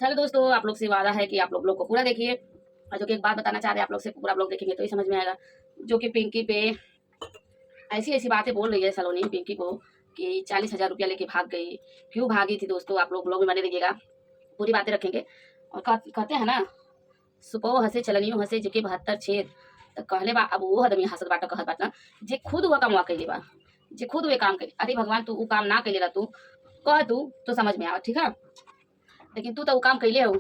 चलो दोस्तों, आप लोग से वादा है कि आप लोग को पूरा देखिए, और जो कि एक बात बताना चाह रहे हैं आप लोग से, पूरा ब्लॉग देखेंगे तो ही समझ में आएगा। जो कि पिंकी पे ऐसी ऐसी बातें बोल रही है सलोनी पिंकी को कि 40,000 रुपया लेके भाग गई। क्यों भागी थी दोस्तों, आप लोग ब्लॉग में बने रहिएगा, पूरी बातें रखेंगे। और कहते हैं ना, सुपो हंसे चलनियो हंसे जेके 72 छेद, तो कहले बा अब वो आदमी हंसत बाटा कहत बाटा जे खुद हुआ कमवा कैले बा, जे खुद वे काम करे। अरे भगवान, तू वो काम ना कैले, तू कह तू तो समझ में आवा, ठीक है, लेकिन तू तो वो काम कैले हो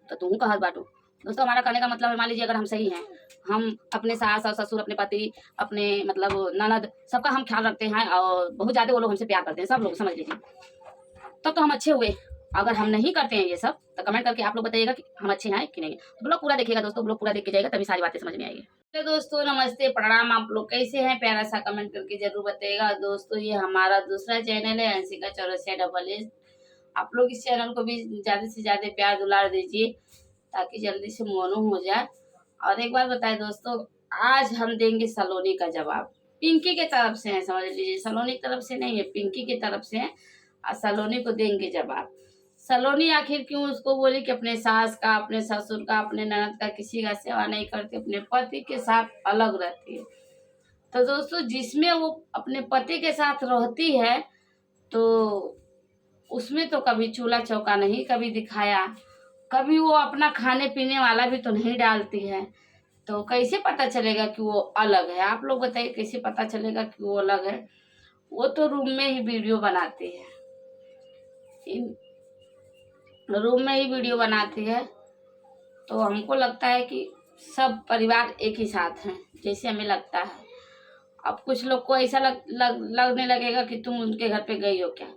तो तू कहत बाटू। दोस्तों, हमारा कहने का मतलब है, मान लीजिए अगर हम सही हैं, हम अपने सास और ससुर, अपने पति, अपने मतलब ननद, सबका हम ख्याल रखते हैं और बहुत ज़्यादा वो लोग हमसे प्यार करते हैं, सब लोग समझ लीजिए, तब तो हम अच्छे हुए। अगर हम नहीं करते हैं ये सब तो कमेंट करके आप लोग बताइएगा कि हम अच्छे हैं कि नहीं। तो ब्लॉग पूरा देखिएगा दोस्तों, ब्लॉग पूरा देख के जाएगा तभी सारी बातें समझ में आएगी। तो दोस्तों नमस्ते प्रणाम, आप लोग कैसे हैं, प्यारा सा कमेंट करके जरूर बताइएगा। दोस्तों, ये हमारा दूसरा चैनल है अंशिका चौरसिया डबल एस। आप लोग इस चैनल को भी ज़्यादा से ज़्यादा प्यार दुलार दीजिए ताकि जल्दी से मोनू हो जाए। और एक बार बताएं दोस्तों, आज हम देंगे सलोनी का जवाब। पिंकी के तरफ से है, समझ लीजिए, सलोनी की तरफ से नहीं है, पिंकी की तरफ से है। और सलोनी को देंगे जवाब। सलोनी आखिर क्यों उसको बोली कि अपने सास का, अपने ससुर का, अपने ननद का किसी का सेवा नहीं करती, अपने पति के साथ अलग रहती है। तो दोस्तों, जिसमें वो अपने पति के साथ रहती है तो उसमें तो कभी चूल्हा चौका नहीं कभी दिखाया, कभी वो अपना खाने पीने वाला भी तो नहीं डालती है। तो कैसे पता चलेगा कि वो अलग है? आप लोग बताइए, कैसे पता चलेगा कि वो अलग है? वो तो रूम में ही वीडियो बनाती है, रूम में ही वीडियो बनाती है। तो हमको लगता है कि सब परिवार एक ही साथ हैं, जैसे हमें लगता है। अब कुछ लोग को ऐसा लगने लगेगा कि तुम उनके घर पे गई हो क्या।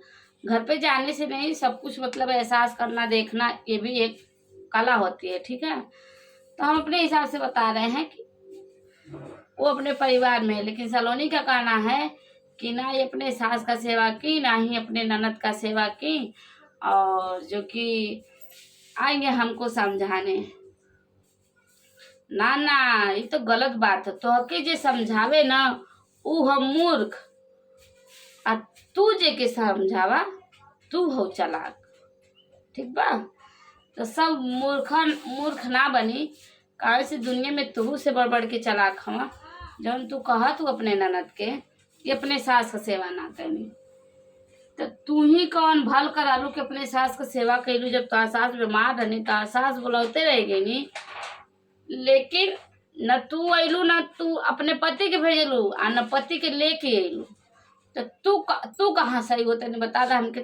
घर पे जाने से नहीं, सब कुछ मतलब एहसास करना, देखना, ये भी एक कला होती है, ठीक है। तो हम अपने हिसाब से बता रहे हैं कि वो अपने परिवार में है, लेकिन सलोनी का कहना है कि ना ही अपने सास का सेवा की, ना ही अपने ननद का सेवा की, और जो कि आएंगे हमको समझाने। ना ना, ये तो गलत बात है। तो हके जे समझावे ना ऊ हम मूर्ख, आ तू जे के समझावा तू हो चालाक, ठीक बा। तो सब मूर्ख ना बनी, काहे से दुनिया में तू से बढ़ बढ़ के चालाक हवा। जब तू कहा तू अपने ननद के कि अपने सास का सेवा ना करनी, तो तू ही कौन भल कर आलू के अपने सास का सेवा कैलू। जब तो सास बीमार रहनी तो सास बुलाते रह गई नी, लेकिन न तू अयलू, न तू अपने पति के भेजलू, आ न पति के लेके अयलू। तो तू कहाँ सही होते नहीं, बता दा हमके।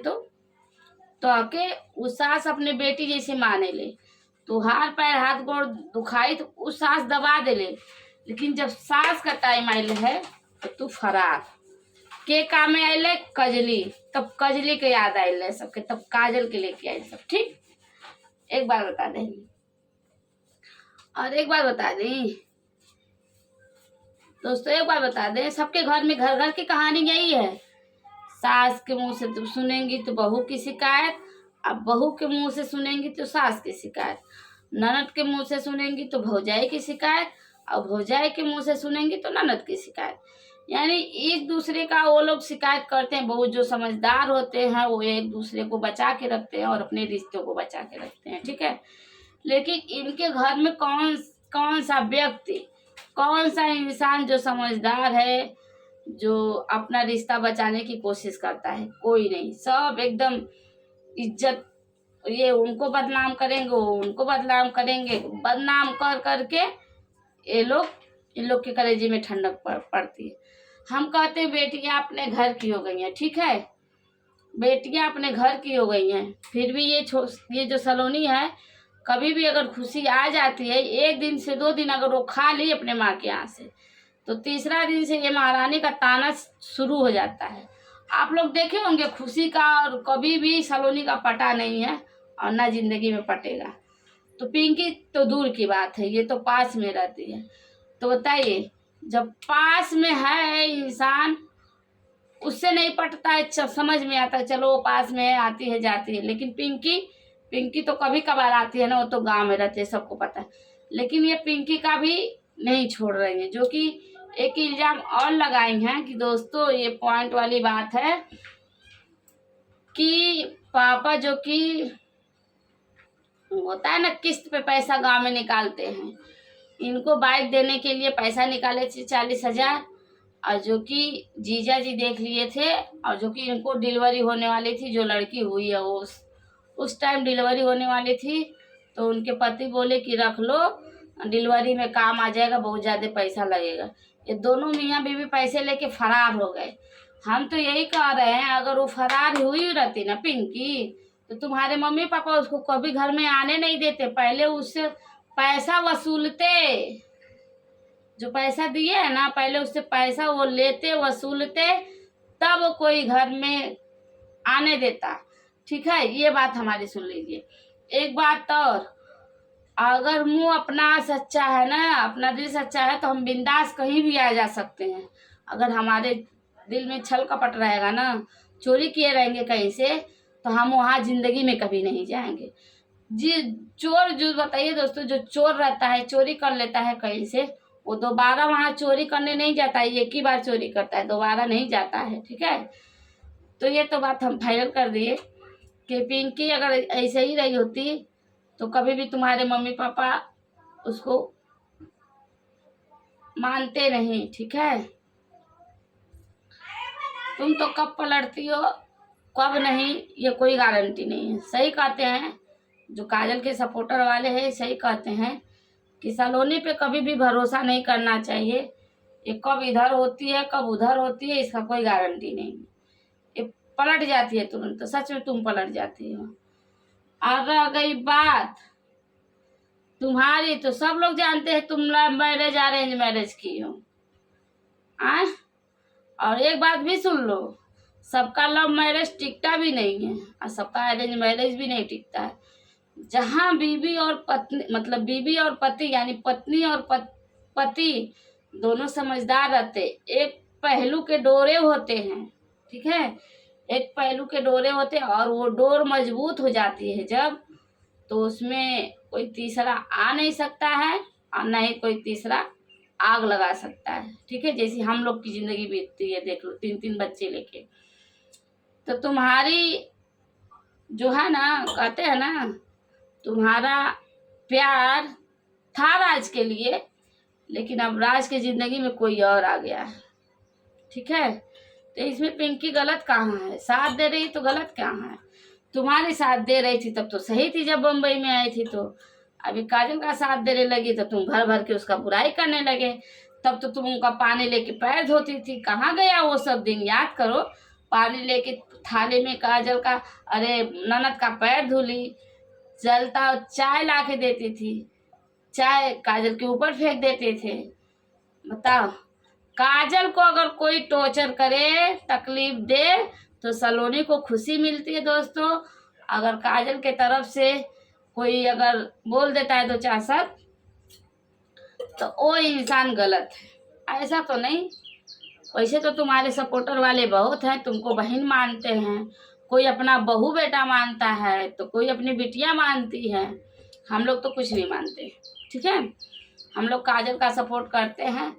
तो आके उस सास अपने बेटी जैसे माने ले, तू हार पैर हाथ गोड़ दुखाई तो उस सास दबा दे ले, लेकिन जब सास का टाइम आयल है तो तू फरार के काम में आये। कजली, तब कजली के याद आये सबके, तब काजल के लेके आये सब, ठीक। एक बार बता दे, और एक बार बता दें दोस्तों, एक बार बता दें, सबके घर में घर घर की कहानी यही है। सास के मुंह से तुम सुनेंगी तो बहू की शिकायत, अब बहू के मुंह से सुनेंगी तो सास की शिकायत, ननद के मुंह से सुनेंगी तो भौजाई की शिकायत, और भौजाई के मुंह से सुनेंगी तो ननद की शिकायत। यानी एक दूसरे का वो लोग शिकायत करते हैं। बहुत जो समझदार होते हैं वो एक दूसरे को बचा के रखते हैं और अपने रिश्तों को बचा के रखते हैं, ठीक है। लेकिन इनके घर में कौन सा व्यक्ति, कौन सा इंसान जो समझदार है, जो अपना रिश्ता बचाने की कोशिश करता है? कोई नहीं। सब एकदम इज्जत, ये उनको बदनाम करेंगे, वो उनको बदनाम करेंगे, बदनाम कर करके इन लोग के कलेजे में ठंडक पड़ती है। हम कहते हैं बेटियां अपने घर की हो गई हैं, ठीक है, बेटियां अपने घर की हो गई हैं, फिर भी ये जो सलोनी है, कभी भी अगर खुशी आ जाती है, एक दिन से 2 दिन अगर वो खा ली अपने माँ के यहाँ से, तो तीसरा दिन से ये महारानी का ताना शुरू हो जाता है। आप लोग देखे होंगे खुशी का, और कभी भी सलोनी का पटा नहीं है और ना जिंदगी में पटेगा। तो पिंकी तो दूर की बात है, ये तो पास में रहती है। तो बताइए, जब पास में है इंसान, उससे नहीं पटता है, समझ में आता है, चलो वो पास में है, आती है जाती है। लेकिन पिंकी तो कभी कभार आती है ना, वो तो गांव में रहती है, सबको पता है। लेकिन ये पिंकी का भी नहीं छोड़ रही है, जो कि एक इल्जाम और लगाई हैं कि दोस्तों, ये पॉइंट वाली बात है कि पापा जो कि होता है ना, किस्त पे पैसा गांव में निकालते हैं। इनको बाइक देने के लिए पैसा निकाले थे 40,000, और जो कि जीजा जी देख लिए थे, और जो कि इनको डिलीवरी होने वाली थी, जो लड़की हुई है वो उस टाइम डिलीवरी होने वाली थी, तो उनके पति बोले कि रख लो, डिलीवरी में काम आ जाएगा, बहुत ज़्यादा पैसा लगेगा। ये दोनों मियाँ बीवी पैसे लेके फरार हो गए। हम तो यही कह रहे हैं, अगर वो फरार हुई रहती ना पिंकी, तो तुम्हारे मम्मी पापा उसको कभी घर में आने नहीं देते, पहले उससे पैसा वसूलते। जो पैसा दिए है ना, पहले उससे पैसा वो लेते, वसूलते, तब कोई घर में आने देता। ठीक है, ये बात हमारी सुन लीजिए। एक बात और, अगर मुंह अपना सच्चा है ना, अपना दिल सच्चा है, तो हम बिंदास कहीं भी आ जा सकते हैं। अगर हमारे दिल में छल कपट रहेगा ना, चोरी किए रहेंगे कहीं से, तो हम वहाँ जिंदगी में कभी नहीं जाएंगे। जी, चोर जो बताइए दोस्तों, जो चोर रहता है, चोरी कर लेता है कहीं से, वो दोबारा वहाँ चोरी करने नहीं जाता है। एक ही बार चोरी करता है, दोबारा नहीं जाता है। ठीक है, तो ये तो बात हम फाइनल कर दिए कि पिंकी अगर ऐसे ही रही होती तो कभी भी तुम्हारे मम्मी पापा उसको मानते नहीं। ठीक है, तुम तो कब पलटती हो कब नहीं, ये कोई गारंटी नहीं है। सही कहते हैं जो काजल के सपोर्टर वाले हैं, सही कहते हैं कि सलोनी पे कभी भी भरोसा नहीं करना चाहिए। ये कब इधर होती है कब उधर होती है, इसका कोई गारंटी नहीं है। ये पलट जाती है तुरंत, तो सच में तुम पलट जाती हो। और रह गई बात तुम्हारी, तो सब लोग जानते हैं तुम लव मैरिज अरेंज मैरिज की हो। और एक बात भी सुन लो, सबका लव मैरिज टिकता भी नहीं है, और सबका अरेंज मैरिज भी नहीं टिकता है। जहाँ बीवी और पत्नी, मतलब बीवी और पति, यानी पत्नी और पति दोनों समझदार रहते, एक पहलू के डोरे होते हैं। ठीक है, एक पहलू के डोरे होते हैं, और वो डोर मजबूत हो जाती है जब, तो उसमें कोई तीसरा आ नहीं सकता है, और न ही कोई तीसरा आग लगा सकता है। ठीक है, जैसे हम लोग की जिंदगी बीतती है, देख लो 3-3 बच्चे लेके। तो तुम्हारी जो है ना, कहते हैं ना, तुम्हारा प्यार था राज के लिए, लेकिन अब राज की जिंदगी में कोई और आ गया है। ठीक है, तो इसमें पिंकी गलत कहाँ है? साथ दे रही तो गलत कहाँ है? तुम्हारी साथ दे रही थी तब तो सही थी, जब बम्बई में आई थी। तो अभी काजल का साथ देने लगी तो तुम भर भर के उसका बुराई करने लगे। तब तो तुम उनका पानी लेके पैर धोती थी, कहाँ गया वो सब दिन? याद करो, पानी लेके थाली में काजल का, अरे ननद का पैर धुली, जलता चाय ला के देती थी, चाय काजल के ऊपर फेंक देते थे। बताओ, काजल को अगर कोई टॉर्चर करे, तकलीफ दे, तो सलोनी को खुशी मिलती है दोस्तों। अगर काजल के तरफ से कोई अगर बोल देता है 2-4 शब्द, तो वो इंसान गलत है, ऐसा तो नहीं। वैसे तो तुम्हारे सपोर्टर वाले बहुत हैं, तुमको बहन मानते हैं, कोई अपना बहू बेटा मानता है, तो कोई अपनी बिटिया मानती है। हम लोग तो कुछ नहीं मानते। ठीक है, हम लोग काजल का सपोर्ट करते हैं,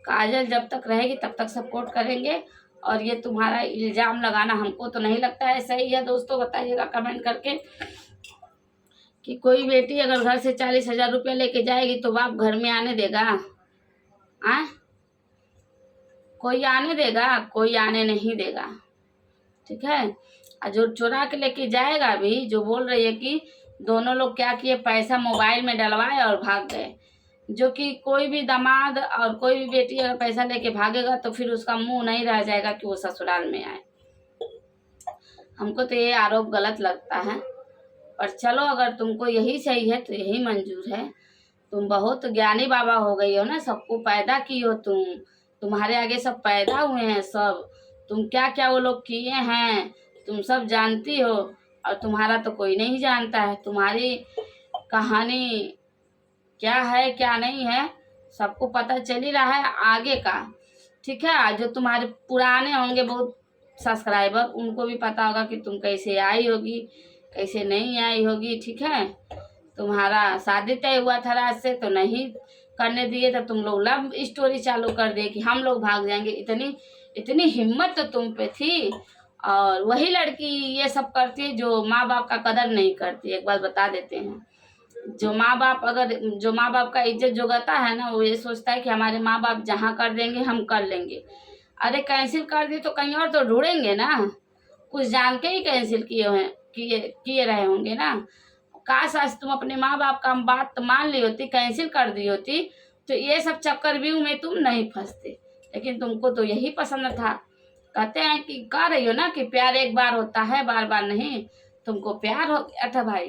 काजल जब तक रहेगी तब तक सपोर्ट करेंगे। और ये तुम्हारा इल्ज़ाम लगाना हमको तो नहीं लगता है सही है। दोस्तों बताइएगा कमेंट करके कि कोई बेटी अगर घर से 40,000 रुपये लेके जाएगी तो बाप घर में आने देगा? कोई आने देगा? कोई आने नहीं देगा। ठीक है, और जो चुरा के लेके जाएगा भी, जो बोल रही है कि दोनों लोग क्या किए, पैसा मोबाइल में डलवाए और भाग गए, जो कि कोई भी दामाद और कोई भी बेटी अगर पैसा लेके भागेगा तो फिर उसका मुंह नहीं रह जाएगा कि वो ससुराल में आए। हमको तो ये आरोप गलत लगता है, पर चलो, अगर तुमको यही सही है तो यही मंजूर है। तुम बहुत ज्ञानी बाबा हो गई हो ना, सबको पैदा की हो तुम, तुम्हारे आगे सब पैदा हुए हैं सब, तुम क्या क्या वो लोग किए हैं तुम सब जानती हो, और तुम्हारा तो कोई नहीं जानता है। तुम्हारी कहानी क्या है क्या नहीं है सबको पता चल ही रहा है आगे का। ठीक है, जो तुम्हारे पुराने होंगे बहुत सब्सक्राइबर, उनको भी पता होगा कि तुम कैसे आई होगी, कैसे नहीं आई होगी। ठीक है, तुम्हारा शादी तय हुआ था राज से, तो नहीं करने दिए, तो तुम लोग लव स्टोरी चालू कर दिए कि हम लोग भाग जाएंगे। इतनी हिम्मत तो तुम पे थी, और वही लड़की ये सब करती है जो माँ बाप का कदर नहीं करती। एक बात बता देते हैं, जो माँ बाप का इज्जत जोगाता है ना, वो ये सोचता है कि हमारे माँ बाप जहाँ कर देंगे हम कर लेंगे। अरे कैंसिल कर दिए तो कहीं और तो ढूंढेंगे ना, कुछ जान के ही कैंसिल किए रहे होंगे ना। काश आज तुम अपने माँ बाप का बात मान ली होती, कैंसिल कर दी होती, तो ये सब चक्रव्यूह में तुम नहीं फंसते। लेकिन तुमको तो यही पसंद था। कहते हैं कि कह रही हो ना कि प्यार एक बार होता है, बार बार नहीं। तुमको प्यार हो गया था भाई,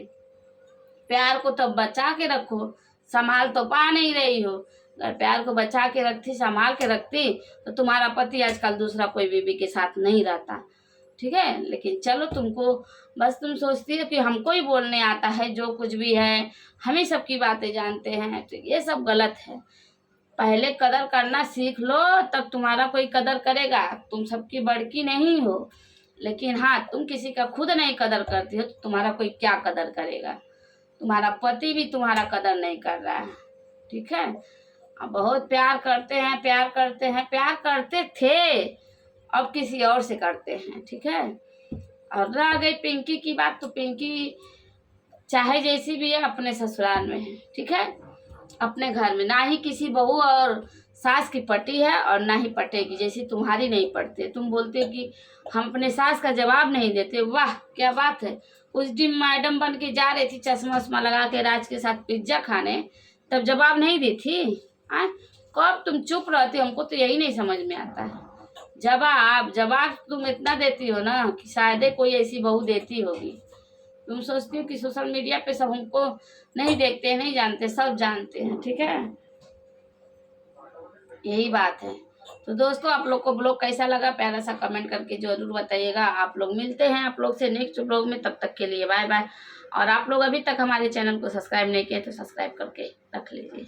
प्यार को तो बचा के रखो, संभाल तो पा नहीं रही हो। अगर प्यार को बचा के रखती, संभाल के रखती, तो तुम्हारा पति आजकल दूसरा कोई बीवी के साथ नहीं रहता। ठीक है, लेकिन चलो तुमको बस तुम सोचती हो कि हमको ही बोलने आता है, जो कुछ भी है हम ही सबकी बातें जानते हैं, तो ये सब गलत है। पहले कदर करना सीख लो, तब तुम्हारा कोई कदर करेगा। तुम सबकी बड़की नहीं हो, लेकिन हाँ तुम किसी का खुद नहीं कदर करती हो तो तुम्हारा कोई क्या कदर करेगा। तुम्हारा पति भी तुम्हारा कदर नहीं कर रहा है। ठीक है, अब बहुत प्यार करते हैं, प्यार करते थे, अब किसी और से करते हैं। ठीक है, और रह गई पिंकी की बात, तो पिंकी चाहे जैसी भी है अपने ससुराल में है। ठीक है, अपने घर में ना ही किसी बहू और सास की पटी है और ना ही पटेगी, जैसी तुम्हारी नहीं पड़ती। तुम बोलते हो कि हम अपने सास का जवाब नहीं देते। वाह क्या बात है। उस दिन मैडम बन के जा रही थी चश्मा वश्मा लगा के राज के साथ पिज्जा खाने, तब जवाब नहीं दी थी। कब तुम चुप रहती हो, हमको तो यही नहीं समझ में आता है। जवाब तुम इतना देती हो ना कि शायद कोई ऐसी बहू देती होगी। तुम सोचती हो कि सोशल मीडिया पे सब हमको नहीं देखते, नहीं जानते, सब जानते हैं। ठीक है, यही बात है। तो दोस्तों आप लोग को ब्लॉग कैसा लगा प्यारा सा कमेंट करके जरूर बताइएगा। आप लोग मिलते हैं आप लोग से नेक्स्ट ब्लॉग में, तब तक के लिए बाय बाय। और आप लोग अभी तक हमारे चैनल को सब्सक्राइब नहीं किए तो सब्सक्राइब करके रख लीजिए।